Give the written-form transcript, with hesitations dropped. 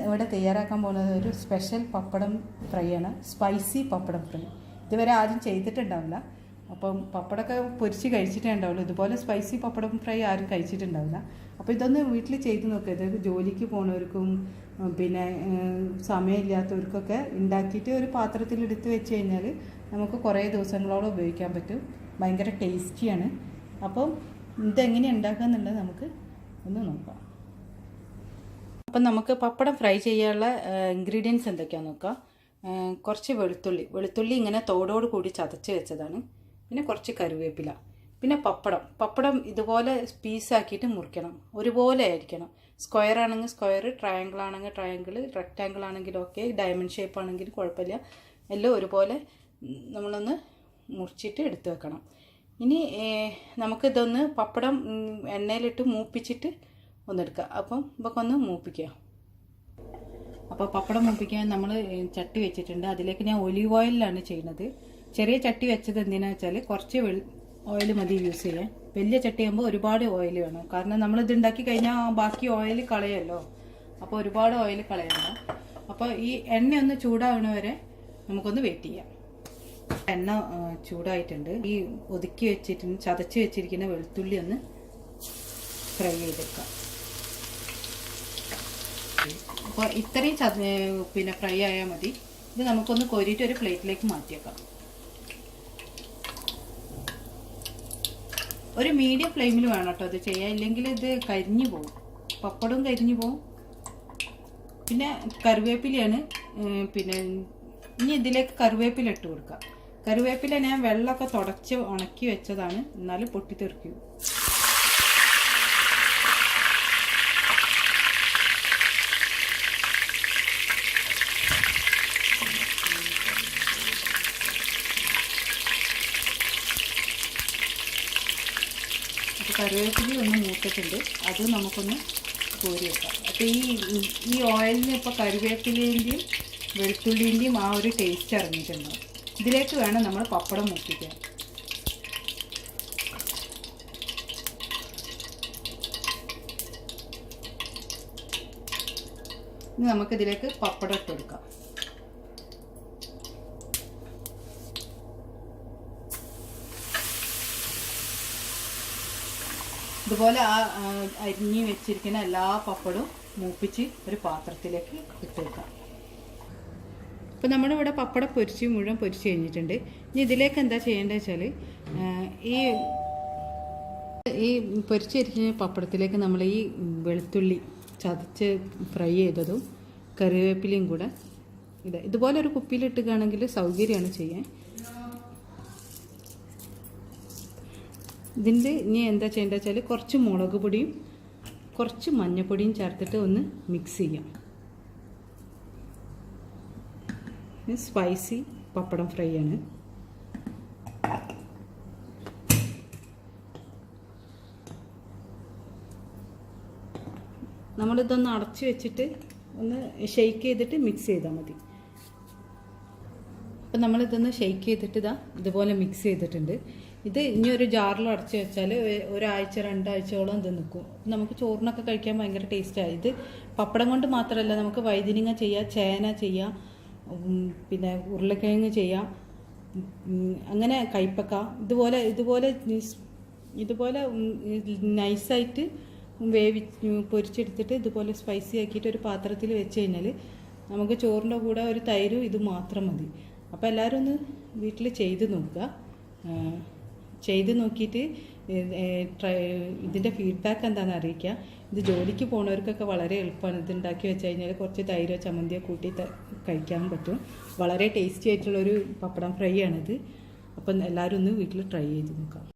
ഇവിടെ തയ്യാറാക്കാൻ പോകുന്നത് ഒരു സ്പെഷ്യൽ പപ്പടം ഫ്രൈ ആണ്. സ്പൈസി പപ്പടം ഫ്രൈ. ഇതുവരെ ആരും ചെയ്തിട്ടുണ്ടാവില്ല. അപ്പം പപ്പടമൊക്കെ പൊരിച്ച് കഴിച്ചിട്ടേ ഉണ്ടാവുള്ളൂ. ഇതുപോലെ സ്പൈസി പപ്പടം ഫ്രൈ ആരും കഴിച്ചിട്ടുണ്ടാവില്ല. അപ്പോൾ ഇതൊന്ന് വീട്ടിൽ ചെയ്ത് നോക്കുക. ഇത് ജോലിക്ക് പോകുന്നവർക്കും പിന്നെ സമയമില്ലാത്തവർക്കൊക്കെ ഉണ്ടാക്കിയിട്ട് ഒരു പാത്രത്തിലെടുത്ത് വെച്ച് കഴിഞ്ഞാൽ നമുക്ക് കുറേ ദിവസങ്ങളോളം ഉപയോഗിക്കാൻ പറ്റും. ഭയങ്കര ടേസ്റ്റിയാണ്. അപ്പം ഇതെങ്ങനെയാണ് ഉണ്ടാക്കുക എന്നുള്ളത് നമുക്ക് ഒന്ന് നോക്കാം. അപ്പം നമുക്ക് പപ്പടം ഫ്രൈ ചെയ്യാനുള്ള ഇൻഗ്രീഡിയൻസ് എന്തൊക്കെയാണെന്ന് നോക്കാം. കുറച്ച് വെളുത്തുള്ളി ഇങ്ങനെ തോടോട് കൂടി ചതച്ച് വെച്ചതാണ്. പിന്നെ കുറച്ച് കറിവേപ്പില, പിന്നെ പപ്പടം ഇതുപോലെ പീസാക്കിയിട്ട് മുറിക്കണം. ഒരുപോലെ ആയിരിക്കണം. സ്ക്വയർ ആണെങ്കിൽ സ്ക്വയർ, ട്രയാങ്കിൾ ആണെങ്കിൽ ട്രയാങ്കിൾ, റെക്റ്റാങ്കിൾ ആണെങ്കിലും ഓക്കെ, ഡയമണ്ട് ഷേപ്പ് ആണെങ്കിലും കുഴപ്പമില്ല. എല്ലാം ഒരുപോലെ നമ്മളൊന്ന് മുറിച്ചിട്ട് എടുത്ത് വെക്കണം. ഇനി നമുക്കിതൊന്ന് പപ്പടം എണ്ണയിലിട്ട് മൂപ്പിച്ചിട്ട് ഒന്നെടുക്കുക. അപ്പം ഇതൊക്കെ ഒന്ന് മൂപ്പിക്കുക. അപ്പോൾ പപ്പടം മൂപ്പിക്കാൻ നമ്മൾ ചട്ടി വെച്ചിട്ടുണ്ട്. അതിലേക്ക് ഞാൻ ഒലീവ് ഓയിലാണ് ചെയ്യുന്നത്. ചെറിയ ചട്ടി വെച്ചത് എന്തിനാണെന്ന് വെച്ചാൽ കുറച്ച് ഓയിൽ മതി യൂസ് ചെയ്യാൻ. വലിയ ചട്ടി ആകുമ്പോൾ ഒരുപാട് ഓയിൽ വേണം. കാരണം നമ്മളിത് ഉണ്ടാക്കി കഴിഞ്ഞാൽ ബാക്കി ഓയിൽ കളയല്ലോ. അപ്പോൾ ഒരുപാട് ഓയിൽ കളയണം. അപ്പോൾ ഈ എണ്ണ ഒന്ന് ചൂടാവണ വരെ നമുക്കൊന്ന് വെയിറ്റ് ചെയ്യാം. എണ്ണ ചൂടായിട്ടുണ്ട്. ഈ ഒതുക്കി വെച്ചിട്ട് ചതച്ച് വെച്ചിരിക്കുന്ന വെളുത്തുള്ളി ഒന്ന് ഫ്രൈ ചെയ്തെടുക്കാം. അപ്പോൾ ഇത്രയും പിന്നെ ഫ്രൈ ആയാൽ മതി. ഇത് നമുക്കൊന്ന് കോരിയിട്ട് ഒരു പ്ലേറ്റിലേക്ക് മാറ്റിയേക്കാം. ഒരു മീഡിയം ഫ്ലെയിമിൽ വേണം കേട്ടോ ഇത് ചെയ്യാൻ. ഇല്ലെങ്കിൽ ഇത് കരിഞ്ഞു പോകും, പപ്പടവും കരിഞ്ഞു പോകും. പിന്നെ കറിവേപ്പിലയാണ്. പിന്നെ ഇനി ഇതിലേക്ക് കറിവേപ്പില ഇട്ട് കൊടുക്കുക. കറിവേപ്പില ഞാൻ വെള്ളമൊക്കെ തുടച്ച് ഉണക്കി വെച്ചതാണ്, എന്നാലും പൊട്ടിത്തെറിക്കും. അപ്പോൾ കറിവേപ്പില ഒന്ന് മൂത്തിട്ടുണ്ട്. അത് നമുക്കൊന്ന് കോരി വെക്കാം. അപ്പോൾ ഈ ഓയിലിന് ഇപ്പോൾ കറിവേപ്പിലേൻ്റെയും വെളുത്തുള്ളിൻ്റെയും ആ ഒരു ടേസ്റ്റ് ഇറങ്ങിയിട്ടുണ്ടാവും. ഇതിലേക്ക് വേണം നമ്മൾ പപ്പടം മൂപ്പിക്കാൻ. ഇനി നമുക്കിതിലേക്ക് പപ്പടം ഇട്ട് കൊടുക്കാം. ഇതുപോലെ ആ അരിഞ്ഞ് വെച്ചിരിക്കുന്ന എല്ലാ പപ്പടവും മൂപ്പിച്ച് ഒരു പാത്രത്തിലേക്ക് ഇട്ട് വെക്കാം. അപ്പോൾ നമ്മളിവിടെ പപ്പടം മുഴുവൻ പൊരിച്ച് കഴിഞ്ഞിട്ടുണ്ട്. ഇനി ഇതിലേക്ക് എന്താ ചെയ്യേണ്ടത് വെച്ചാൽ ഈ പൊരിച്ചിരിക്കുന്ന പപ്പടത്തിലേക്ക് നമ്മൾ ഈ വെളുത്തുള്ളി ചതച്ച് ഫ്രൈ ചെയ്തതും കറിവേപ്പിലയും കൂടെ ഇതുപോലെ ഒരു കുപ്പിയിലിട്ടുകയാണെങ്കിൽ സൗകര്യമാണ് ചെയ്യാൻ. ഇതിൻ്റെ ഇനി എന്താ ചെയ്യേണ്ടത് വെച്ചാൽ കുറച്ച് മുളക് പൊടിയും കുറച്ച് മഞ്ഞൾപ്പൊടിയും ചേർത്തിട്ട് ഒന്ന് മിക്സ് ചെയ്യാം. സ്പൈസി പപ്പടം ഫ്രൈ ആണ്. നമ്മളിതൊന്ന് അടച്ച് വെച്ചിട്ട് ഒന്ന് ഷെയ്ക്ക് ചെയ്തിട്ട് മിക്സ് ചെയ്താൽ മതി. അപ്പം നമ്മളിതൊന്ന് ഷെയ്ക്ക് ചെയ്തിട്ട് ഇതുപോലെ മിക്സ് ചെയ്തിട്ടുണ്ട്. ഇത് ഇനി ഒരു ജാറിൽ അടച്ച് വെച്ചാൽ ഒരാഴ്ച 2 ആഴ്ചയോളം ഇത് നിൽക്കും. നമുക്ക് ചോറിനൊക്കെ കഴിക്കാൻ ഭയങ്കര ടേസ്റ്റാണ്. ഇത് പപ്പടം കൊണ്ട് മാത്രമല്ല, നമുക്ക് വഴുതനങ്ങ ചെയ്യാം, ചേന ചെയ്യാം, പിന്നെ ഉരുളക്കിഴങ്ങ് ചെയ്യാം, അങ്ങനെ കൈപ്പക്ക ഇതുപോലെ നൈസായിട്ട് പൊരിച്ചെടുത്തിട്ട് ഇതുപോലെ സ്പൈസി ആക്കിയിട്ട് ഒരു പാത്രത്തിൽ വെച്ച് കഴിഞ്ഞാൽ നമുക്ക് ചോറിൻ്റെ കൂടെ ഒരു തൈരും ഇത് മാത്രം മതി. അപ്പോൾ എല്ലാവരും ഒന്ന് വീട്ടിൽ ചെയ്ത് നോക്കുക. ചെയ്ത് നോക്കിയിട്ട് ഇതിൻ്റെ ഫീഡ്ബാക്ക് എന്താണെന്ന് അറിയിക്കുക. ഇത് ജോലിക്ക് പോകുന്നവർക്കൊക്കെ വളരെ എളുപ്പമാണ്. ഇത് ഉണ്ടാക്കി വെച്ച് കഴിഞ്ഞാൽ കുറച്ച് തൈരോ ചമ്മന്തിയോ കൂട്ടി കഴിക്കാൻ പറ്റും. വളരെ ടേസ്റ്റി ആയിട്ടുള്ളൊരു പപ്പടം ഫ്രൈ ആണിത്. അപ്പം എല്ലാവരും ഒന്ന് വീട്ടിൽ ട്രൈ ചെയ്ത് നോക്കാം.